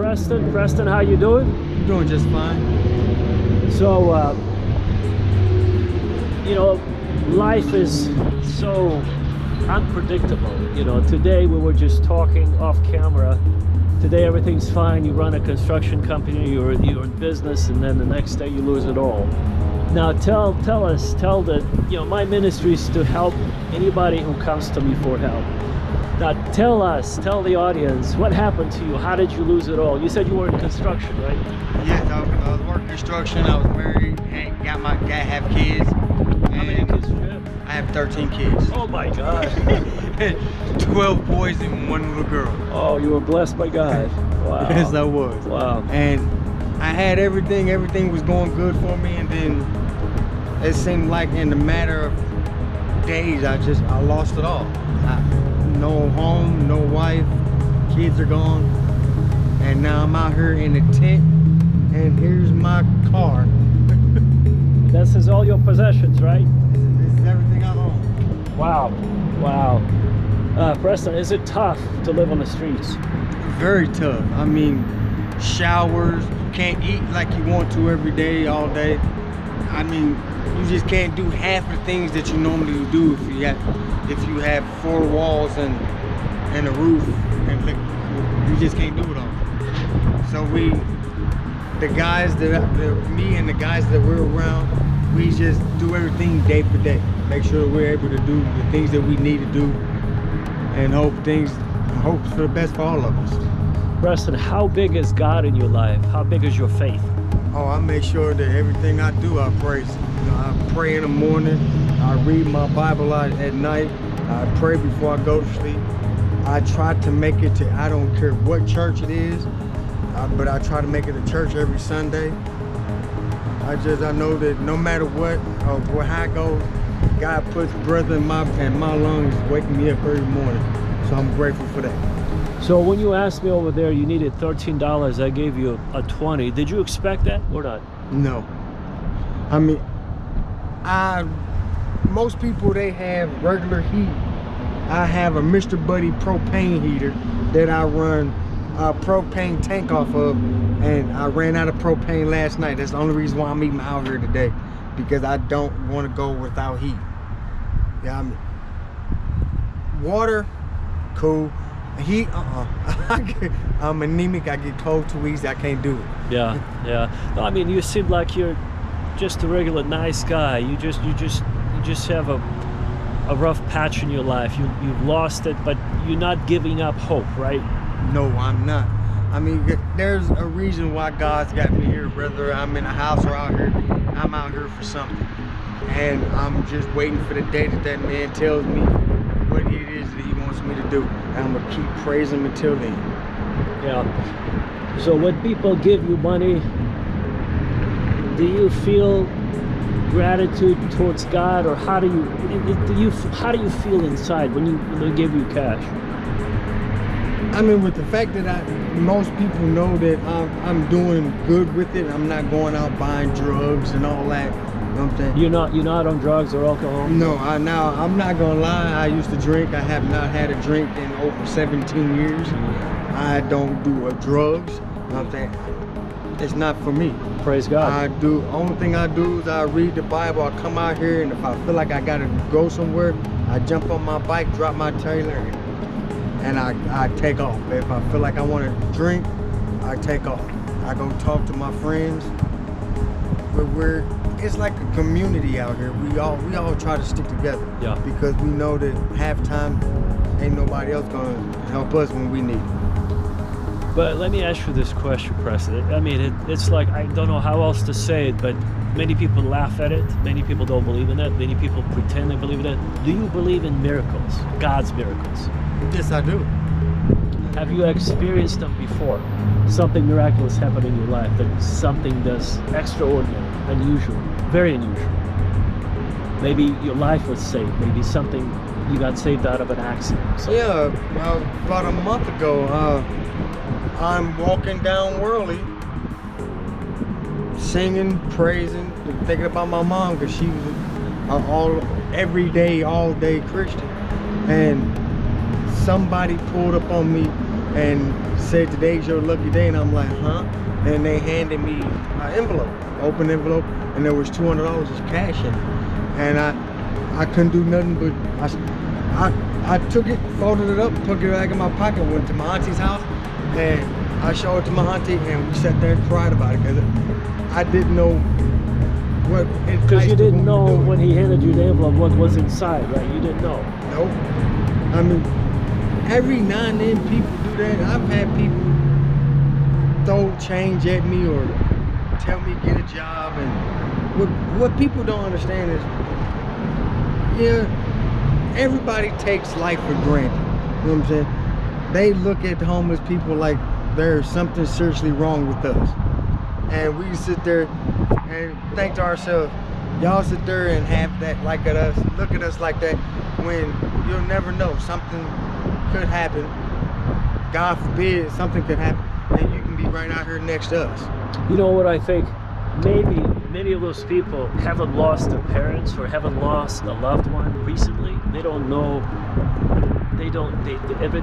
Preston. Preston, how you doing? I'm doing just fine. So, you know, life is so unpredictable. You know, today we were just talking off camera. Today everything's fine. You run a construction company, you're in business, and then the next day you lose it all. Now tell my ministry is to help anybody who comes to me for help. Now tell the audience, what happened to you? How did you lose it all? You said you were in construction, right? Yes, I was working construction. I was married, and have kids. How many kids do you have? I have 13 kids. Oh my God. 12 boys and 1 little girl. Oh, you were blessed by God. Wow. Yes, I was. Wow. And I had everything. Everything was going good for me, and then it seemed like in a matter of days, I lost it all. No home, no wife, kids are gone, and now I'm out here in a tent, and here's my car. This is all your possessions, right? This is everything I own. Wow. Wow. Preston, is it tough to live on the streets? Very tough. I mean, showers, you can't eat like you want to every day, all day. I mean, you just can't do half the things that you normally do if you have 4 walls and a roof, and you just can't do it all. So me and the guys that we're around, we just do everything day for day. Make sure that we're able to do the things that we need to do, and hope for the best for all of us. Preston, how big is God in your life? How big is your faith? Oh, I make sure that everything I do, I praise. I pray in the morning. I read my Bible at night. I pray before I go to sleep. I try to make it to, I don't care what church it is, but I try to make it to church every Sunday. I know that no matter what, or how I go, God puts breath in my lungs, waking me up every morning. So I'm grateful for that. So when you asked me over there, you needed $13, I gave you a 20. Did you expect that or not? No. I mean, most people, they have regular heat. I have a Mr. Buddy propane heater that I run a propane tank off of, and I ran out of propane last night. That's the only reason why I'm even out here today, because I don't want to go without heat. Yeah, I mean, water, cool. Heat, I'm anemic. I get cold too easy. I can't do it. Yeah. No, I mean, you seem like you're just a regular nice guy. You just have a rough patch in your life. You've lost it, but you're not giving up hope, right? No, I'm not. I mean, there's a reason why God's got me here, whether I'm in a house or out here. I'm out here for something, and I'm just waiting for the day that man tells me what it is that he wants me to do, and I'm gonna keep praising him until then. Yeah. So when people give you money, do you feel gratitude towards God, or how do you feel inside when they give you cash? I mean, with the fact that most people know that I'm doing good with it. I'm not going out buying drugs and all that. You know what I'm saying? You're not on drugs or alcohol? No, I'm not gonna lie. I used to drink. I have not had a drink in over 17 years. I don't do drugs. You know what I'm saying? It's not for me. Praise God. Only thing I do is I read the Bible. I come out here, and if I feel like I gotta go somewhere, I jump on my bike, drop my trailer, and I take off. If I feel like I want to drink, I take off. I go talk to my friends. It's like a community out here. We all try to stick together. Yeah. Because we know that halftime ain't nobody else gonna help us when we need it. But let me ask you this question, Preston. I mean, it's like, I don't know how else to say it, but many people laugh at it. Many people don't believe in it. Many people pretend they believe in it. Do you believe in miracles, God's miracles? Yes, I do. Have you experienced them before? Something miraculous happened in your life, that something that's extraordinary, unusual, very unusual. Maybe your life was saved. Maybe something, you got saved out of an accident. So. Yeah, about a month ago, I'm walking down Worley, singing, praising, thinking about my mom, because she was every day, all day Christian. And somebody pulled up on me and said, today's your lucky day, and I'm like, huh? And they handed me an envelope, open envelope, and there was $200 as cash in it. And I couldn't do nothing but I took it, folded it up, put it back in my pocket, went to my auntie's house, and I showed it to my auntie, and we sat there and cried about it because I didn't know what. Because you didn't know when he handed you the envelope what was inside, right? You didn't know. Nope. I mean, every now and then people do that. I've had people throw change at me or tell me get a job, and what people don't understand is, yeah, everybody takes life for granted. You know what I'm saying? They look at the homeless people like there's something seriously wrong with us. And we sit there and think to ourselves, y'all sit there and have that like at us, look at us like that, when you'll never know. Something could happen. God forbid something could happen, and you can be right out here next to us. You know what I think? Maybe many of those people haven't lost their parents or haven't lost a loved one recently. They don't know.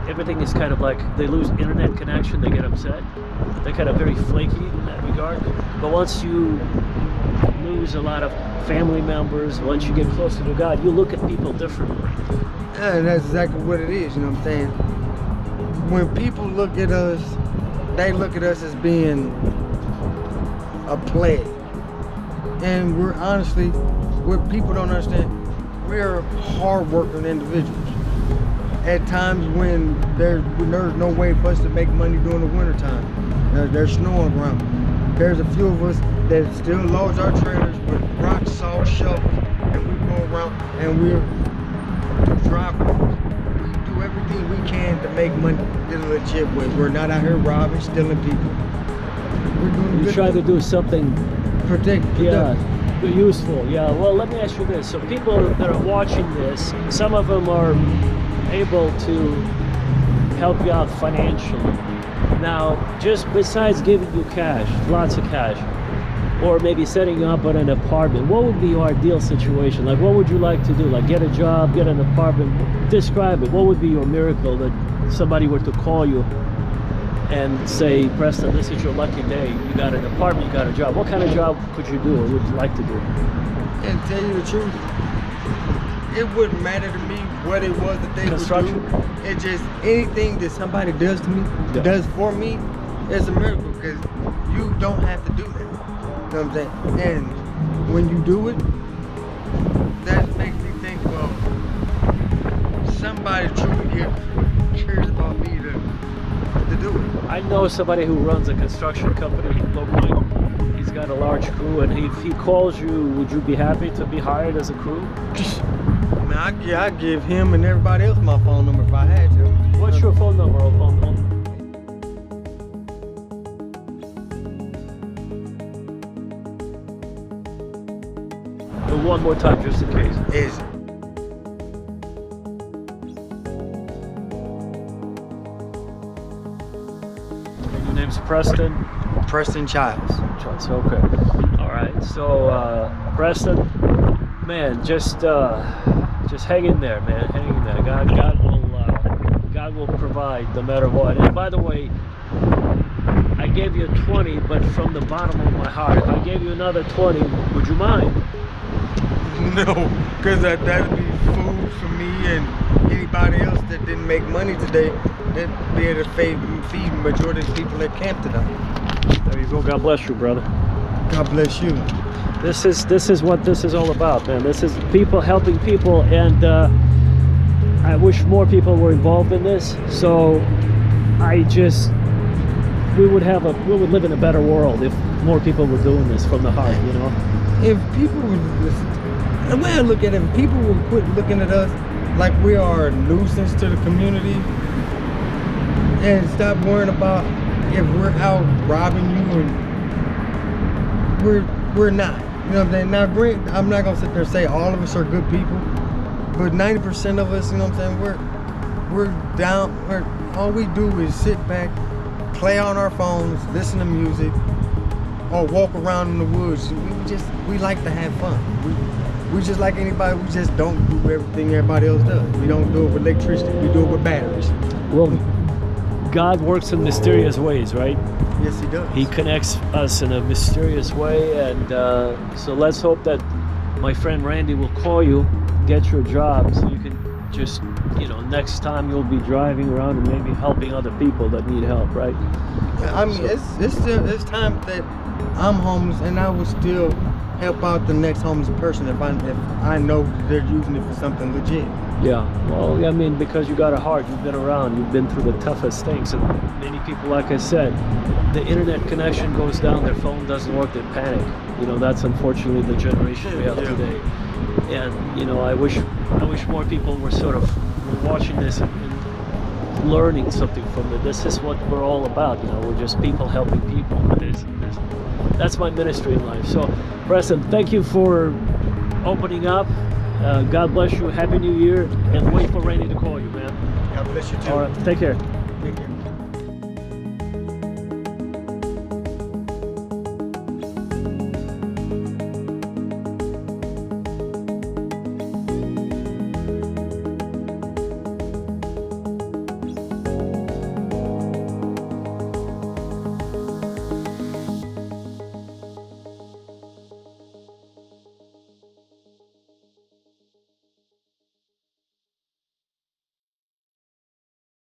Everything is kind of like they lose internet connection, they get upset. They're kind of very flaky in that regard. But once you lose a lot of family members, once you get closer to God, you look at people differently. Yeah, and that's exactly what it is, you know what I'm saying? When people look at us, they look at us as being a plague. And we're honestly, what people don't understand, we're hard-working individuals. At times when there's no way for us to make money during the wintertime, there's snow on the ground. There's a few of us that still loads our trailers with rocks, salt, shovels, and we go around and we do driveways. We do everything we can to make money in a legit way. We're not out here robbing, stealing people. We're doing You try to do something protect. Yeah, useful. Yeah. Well, let me ask you this. So people that are watching this, some of them are able to help you out financially. Now, just besides giving you cash, lots of cash, or maybe setting you up at an apartment, what would be your ideal situation? Like, what would you like to do? Like, get a job, get an apartment? Describe it. What would be your miracle that somebody were to call you and say, Preston, this is your lucky day. You got an apartment, you got a job. What kind of job could you do or would you like to do? And tell you the truth, it wouldn't matter to me what it was that they would do. It just, anything that somebody does to me, does for me, is a miracle, because you don't have to do that. You know what I'm saying? And when you do it, that makes me think, well, somebody truly cares about me to do it. I know somebody who runs a construction company locally. He's got a large crew, and if he calls you, would you be happy to be hired as a crew? I'd give him and everybody else my phone number if I had to. What's your phone number? One more time, just in case. Is your name's Preston? Preston Childs. Okay. All right. So, Preston, man, just hang in there, man. Hang in there. God will provide no matter what. And by the way, I gave you 20, but from the bottom of my heart, if I gave you another 20, would you mind? No, because that would be food for me and anybody else that didn't make money today. That'd be able to feed the majority of the people that camped tonight. There you go. God bless you, brother. God bless you. This is what this is all about, man. This is people helping people, and I wish more people were involved in this. So we would live in a better world if more people were doing this from the heart, you know. If people would listen, the way I look at it, if people would quit looking at us like we are a nuisance to the community, and stop worrying about if we're out robbing you, and we're not. You know what I'm saying? Now, I'm not gonna sit there and say all of us are good people, but 90% of us, you know what I'm saying, we're down. All we do is sit back, play on our phones, listen to music, or walk around in the woods. We like to have fun. We just like anybody. We just don't do everything everybody else does. We don't do it with electricity. We do it with batteries. Well, God works in mysterious ways, right? Yes, he does. He connects us in a mysterious way, and so let's hope that my friend Randy will call you, get your job, so you can just, next time you'll be driving around and maybe helping other people that need help, right? I mean, it's time that I'm homeless, and I will still help out the next homeless person if I know they're using it for something legit. Yeah, well, I mean, because you got a heart, you've been around, you've been through the toughest things, and many people, like I said, the internet connection goes down, their phone doesn't work, they panic. That's unfortunately the generation we have today. And I wish more people were sort of watching this and learning something from it. This is what we're all about. We're just people helping people. That's my ministry in life. So, Preston, thank you for opening up. God bless you. Happy New Year. And wait for Randy to call you, man. God bless you too. All right. Take care. Take care.